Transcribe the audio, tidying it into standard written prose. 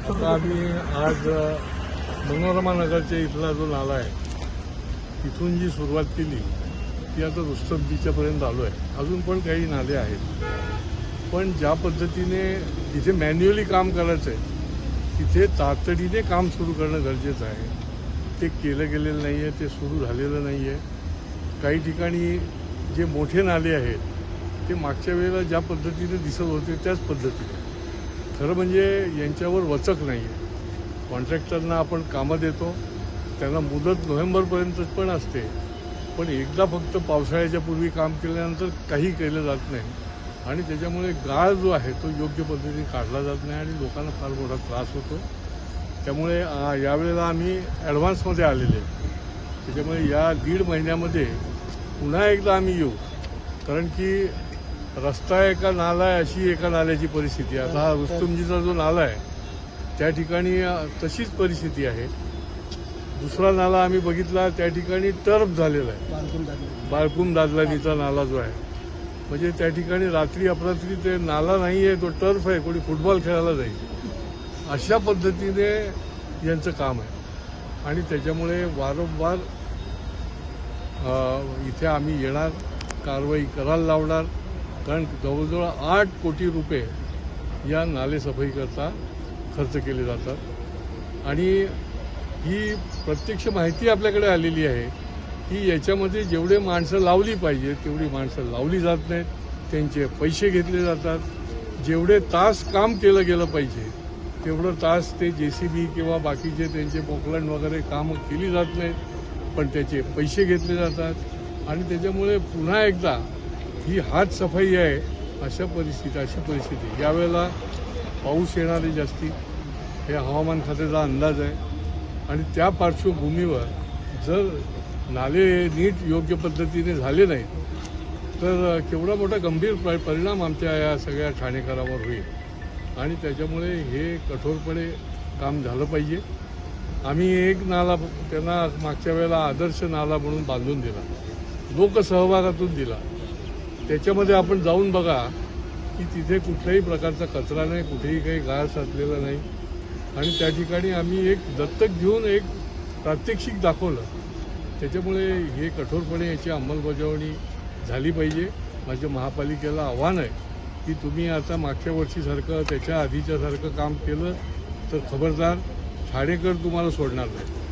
आता आम्ही आज मनोरमा नगरच्या इथला जो नाला आहे तिथून जी सुरुवात केली ती आता रुस्तम बीच्यापर्यंत आलो आहे. अजून पण काही नाले आहेत, पण ज्या पद्धतीने जिथे मॅन्युअली काम करायचं आहे तिथे तातडीने काम सुरू करणं गरजेचं आहे. ते केलं गेलेलं नाही आहे, ते सुरू झालेलं नाही आहे. काही ठिकाणी जे मोठे नाले आहेत ते मागच्या वेळेला ज्या पद्धतीने दिसत होते त्याच पद्धतीने, खरं म्हणजे यांच्यावर वचक नाही आहे. कॉन्ट्रॅक्टरना आपण कामं देतो, त्यांना मुदत नोव्हेंबरपर्यंत पण असते, पण एकदा फक्त पावसाळ्याच्या पूर्वी काम केल्यानंतर काही केलं जात नाही आणि त्याच्यामुळे गाळ जो आहे तो योग्य पद्धतीने काढला जात नाही आणि लोकांना फार मोठा त्रास होतो. त्यामुळे यावेळेला आम्ही ॲडव्हान्समध्ये आलेले, त्याच्यामुळे या 1.5 महिन्यामध्ये पुन्हा एकदा आम्ही येऊ, कारण की रस्ता आहे का नाला आहे अशी एका नाल्याची परिस्थिती आहे. आता हा रुस्तमजीचा जो नाला आहे त्या ठिकाणी तशीच परिस्थिती आहे. दुसरा नाला आम्ही बघितला त्या ठिकाणी टर्फ झालेला आहे, बाळकुम दादलानीचा नाला जो आहे, म्हणजे त्या ठिकाणी रात्री अपरात्री ते नाला नाही आहे, तो टर्फ आहे, कोणी फुटबॉल खेळायला जाईल अशा पद्धतीने यांचं काम आहे. आणि त्याच्यामुळे वारंवार इथे आम्ही येणार, कारवाई करायला लावणार, कारण जवळजवळ 8 कोटी रुपये या नालेसफाईकरता खर्च केले जातात. आणि ही प्रत्यक्ष माहिती आपल्याकडे आलेली आहे की याच्यामध्ये जेवढे माणसं लावली पाहिजे तेवढी माणसं लावली जात नाहीत, त्यांचे पैसे घेतले जातात. जेवढे तास काम केलं गेलं पाहिजे तेवढं तास ते JCB किंवा बाकीचे त्यांचे पोकलंड वगैरे कामं केली जात नाहीत, पण त्याचे पैसे घेतले जातात. आणि त्याच्यामुळे पुन्हा एकदा ही हातसफाई आहे अशी परिस्थिती. यावेळेला पाऊस येणार आहे जास्ती, हे हवामान खात्याचा अंदाज आहे. आणि त्या पार्श्वभूमीवर जर नाले नीट योग्य पद्धतीने झाले नाहीत तर केवढा मोठा गंभीर परिणाम आमच्या या सगळ्या ठाणेकरांवर होईल. आणि त्याच्यामुळे हे कठोरपणे काम झालं पाहिजे. आम्ही एक नाला त्यांना मागच्या वेळेला आदर्श नाला म्हणून बांधून दिला, लोकसहभागातून दिला. त्याच्यामध्ये आपण जाऊन बघा की तिथे कुठल्याही प्रकारचा कचरा नाही, कुठेही काही गाळ साचलेला नाही. आणि त्या ठिकाणी आम्ही एक दत्तक घेऊन एक प्रात्यक्षिक दाखवलं. त्याच्यामुळे हे कठोरपणे याची अंमलबजावणी झाली पाहिजे. माझ्या महापालिकेला आव्हान आहे की तुम्ही आता मागच्या वर्षीसारखं त्याच्या आधीच्यासारखं काम केलं तर खबरदार ठाणेकर तुम्हाला सोडणार नाही.